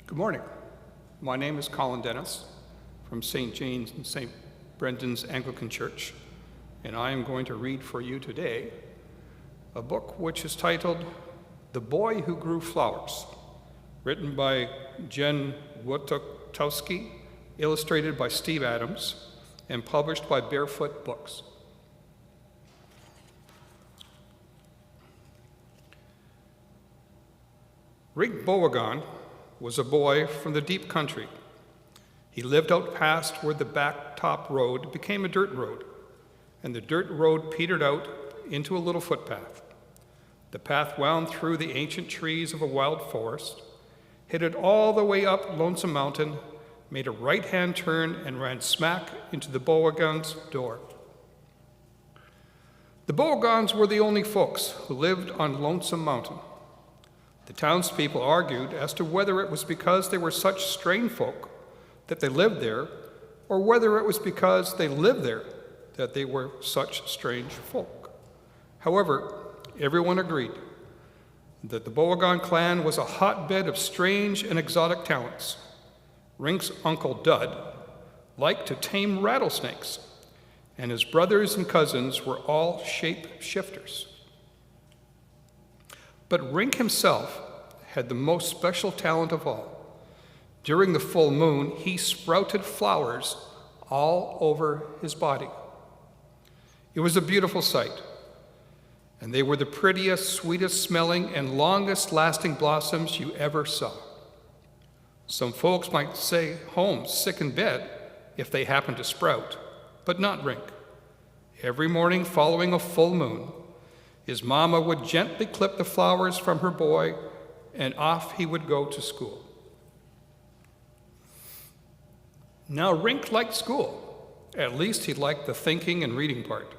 Good morning. My name is Colin Dennis from St. James and St. Brendan's Anglican Church, and I am going to read for you today a book which is titled The Boy Who Grew Flowers, written by Jen Wojciechowski, illustrated by Steve Adams, and published by Barefoot Books. Rink Beauregard was a boy from the deep country. He lived out past where the blacktop road became a dirt road, and the dirt road petered out into a little footpath. The path wound through the ancient trees of a wild forest, headed all the way up Lonesome Mountain, made a right-hand turn, and ran smack into the Beauregards' door. The Beauregards were the only folks who lived on Lonesome Mountain. The townspeople argued as to whether it was because they were such strange folk that they lived there, or whether it was because they lived there that they were such strange folk. However, everyone agreed that the Beauregard clan was a hotbed of strange and exotic talents. Rink's Uncle Dud liked to tame rattlesnakes, and his brothers and cousins were all shape-shifters. But Rink himself had the most special talent of all. During the full moon, he sprouted flowers all over his body. It was a beautiful sight, and they were the prettiest, sweetest smelling, and longest lasting blossoms you ever saw. Some folks might say home sick in bed if they happened to sprout, but not Rink. Every morning following a full moon, his mama would gently clip the flowers from her boy, and off he would go to school. Now, Rink liked school. At least he liked the thinking and reading part.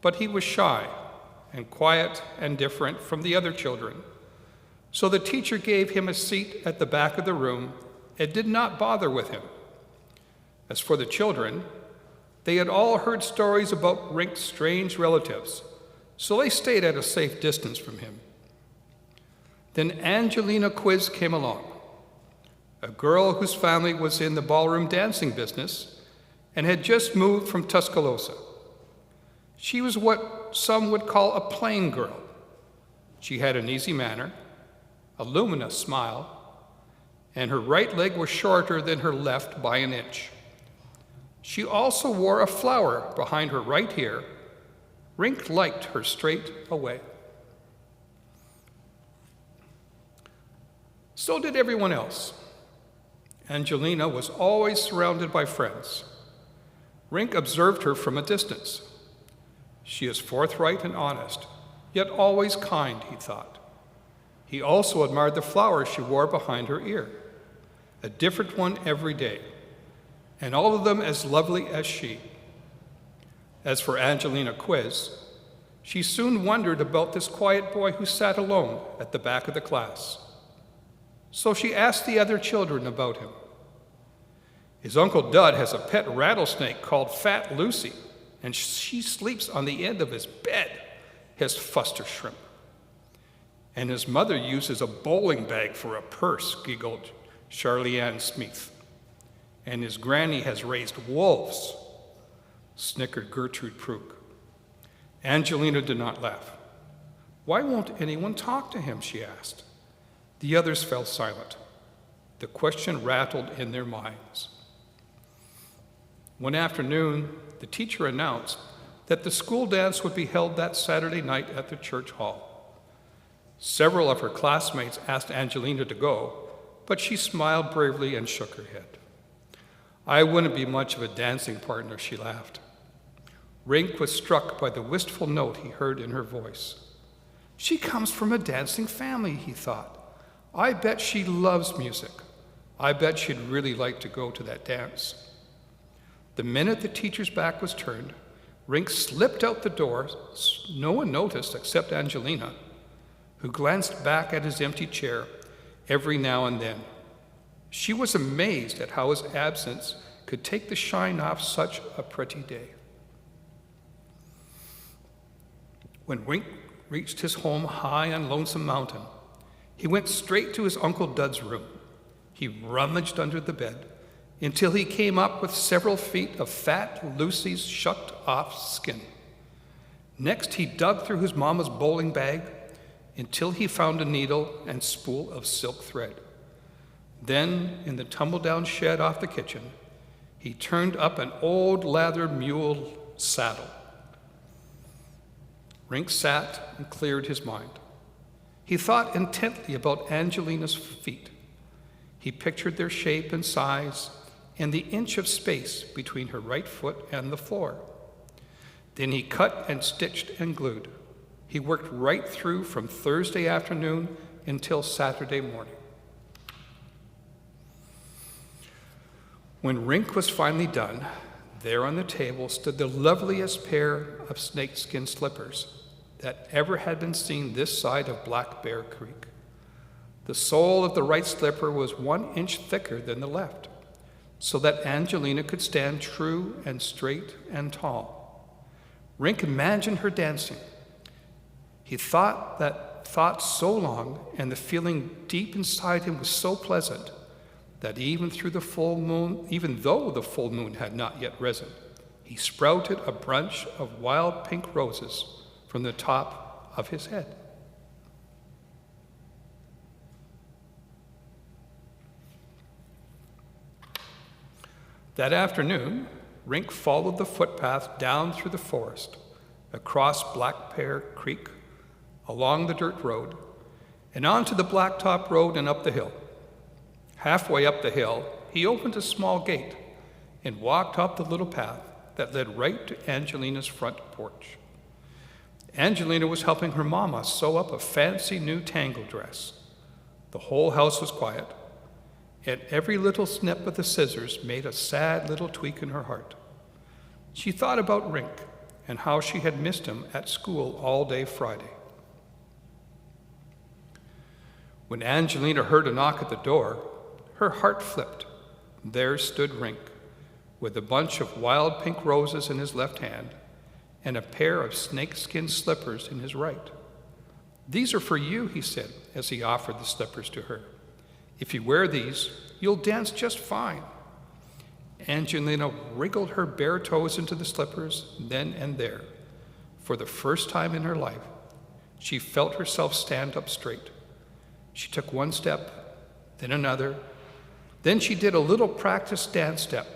But he was shy and quiet and different from the other children. So the teacher gave him a seat at the back of the room and did not bother with him. As for the children, they had all heard stories about Rink's strange relatives, so they stayed at a safe distance from him. Then Angelina Quiz came along, a girl whose family was in the ballroom dancing business and had just moved from Tuscaloosa. She was what some would call a plain girl. She had an easy manner, a luminous smile, and her right leg was shorter than her left by an inch. She also wore a flower behind her right ear. Rink liked her straight away. So did everyone else. Angelina was always surrounded by friends. Rink observed her from a distance. She is forthright and honest, yet always kind, he thought. He also admired the flower she wore behind her ear, a different one every day, and all of them as lovely as she. As for Angelina Quiz, she soon wondered about this quiet boy who sat alone at the back of the class. So she asked the other children about him. His Uncle Dud has a pet rattlesnake called Fat Lucy, and she sleeps on the end of his bed, hissed Fuster Shrimp. And his mother uses a bowling bag for a purse, giggled Charlie Ann Smith. And his granny has raised wolves, snickered Gertrude Prug. Angelina did not laugh. Why won't anyone talk to him, she asked. The others fell silent. The question rattled in their minds. One afternoon, the teacher announced that the school dance would be held that Saturday night at the church hall. Several of her classmates asked Angelina to go, but she smiled bravely and shook her head. I wouldn't be much of a dancing partner, she laughed. Rink was struck by the wistful note he heard in her voice. She comes from a dancing family, he thought. I bet she loves music. I bet she'd really like to go to that dance. The minute the teacher's back was turned, Rink slipped out the door. No one noticed except Angelina, who glanced back at his empty chair every now and then. She was amazed at how his absence could take the shine off such a pretty day. When Rink reached his home high on Lonesome Mountain, he went straight to his Uncle Dud's room. He rummaged under the bed until he came up with several feet of fat Lucy's shucked off skin. Next, he dug through his mama's bowling bag until he found a needle and spool of silk thread. Then, in the tumble-down shed off the kitchen, he turned up an old leather mule saddle. Rink sat and cleared his mind. He thought intently about Angelina's feet. He pictured their shape and size and the inch of space between her right foot and the floor. Then he cut and stitched and glued. He worked right through from Thursday afternoon until Saturday morning. When Rink was finally done, there on the table stood the loveliest pair of snakeskin slippers that ever had been seen this side of Black Bear Creek. The sole of the right slipper was 1 inch thicker than the left, so that Angelina could stand true and straight and tall. Rink imagined her dancing. He thought that thought so long, and the feeling deep inside him was so pleasant, that even though the full moon had not yet risen, he sprouted a bunch of wild pink roses from the top of his head. That afternoon, Rink followed the footpath down through the forest, across Black Bear Creek, along the dirt road, and onto the blacktop road and up the hill. Halfway up the hill, he opened a small gate and walked up the little path that led right to Angelina's front porch. Angelina was helping her mama sew up a fancy new tangle dress. The whole house was quiet, and every little snip of the scissors made a sad little tweak in her heart. She thought about Rink and how she had missed him at school all day Friday. When Angelina heard a knock at the door, her heart flipped. There stood Rink, with a bunch of wild pink roses in his left hand and a pair of snakeskin slippers in his right. "These are for you," he said as he offered the slippers to her. "If you wear these, you'll dance just fine." Angelina wriggled her bare toes into the slippers then and there. For the first time in her life, she felt herself stand up straight. She took one step, then another. Then she did a little practice dance step.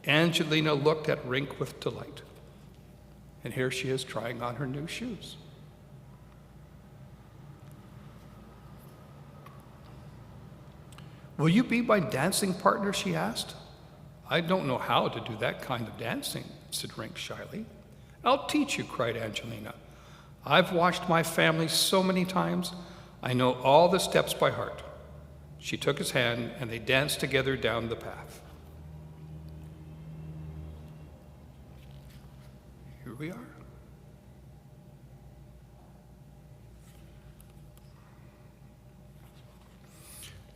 Angelina looked at Rink with delight. And here she is trying on her new shoes. "Will you be my dancing partner?" she asked. "I don't know how to do that kind of dancing," said Rink shyly. "I'll teach you," cried Angelina. "I've watched my family so many times, I know all the steps by heart." She took his hand, and they danced together down the path. Here we are.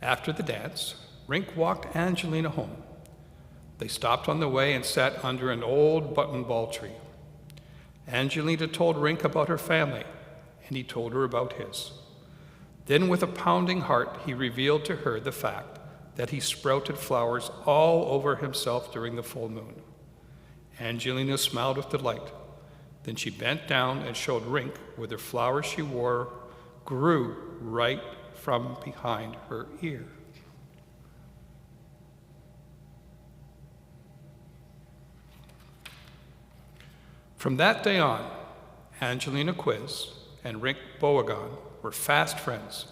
After the dance, Rink walked Angelina home. They stopped on the way and sat under an old buttonball tree. Angelina told Rink about her family, and he told her about his. Then, with a pounding heart, he revealed to her the fact that he sprouted flowers all over himself during the full moon. Angelina smiled with delight. Then she bent down and showed Rink where the flowers she wore grew right from behind her ear. From that day on, Angelina Quiz and Rink Beauregard were fast friends.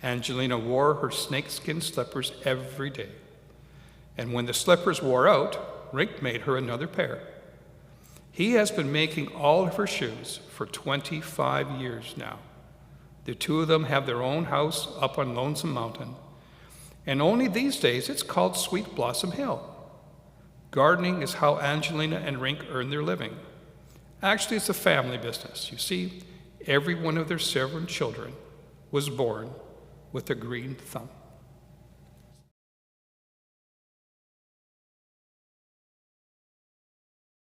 Angelina wore her snakeskin slippers every day. And when the slippers wore out, Rink made her another pair. He has been making all of her shoes for 25 years now. The two of them have their own house up on Lonesome Mountain, and only these days it's called Sweet Blossom Hill. Gardening is how Angelina and Rink earn their living. Actually, it's a family business. You see, every one of their 7 children was born with a green thumb.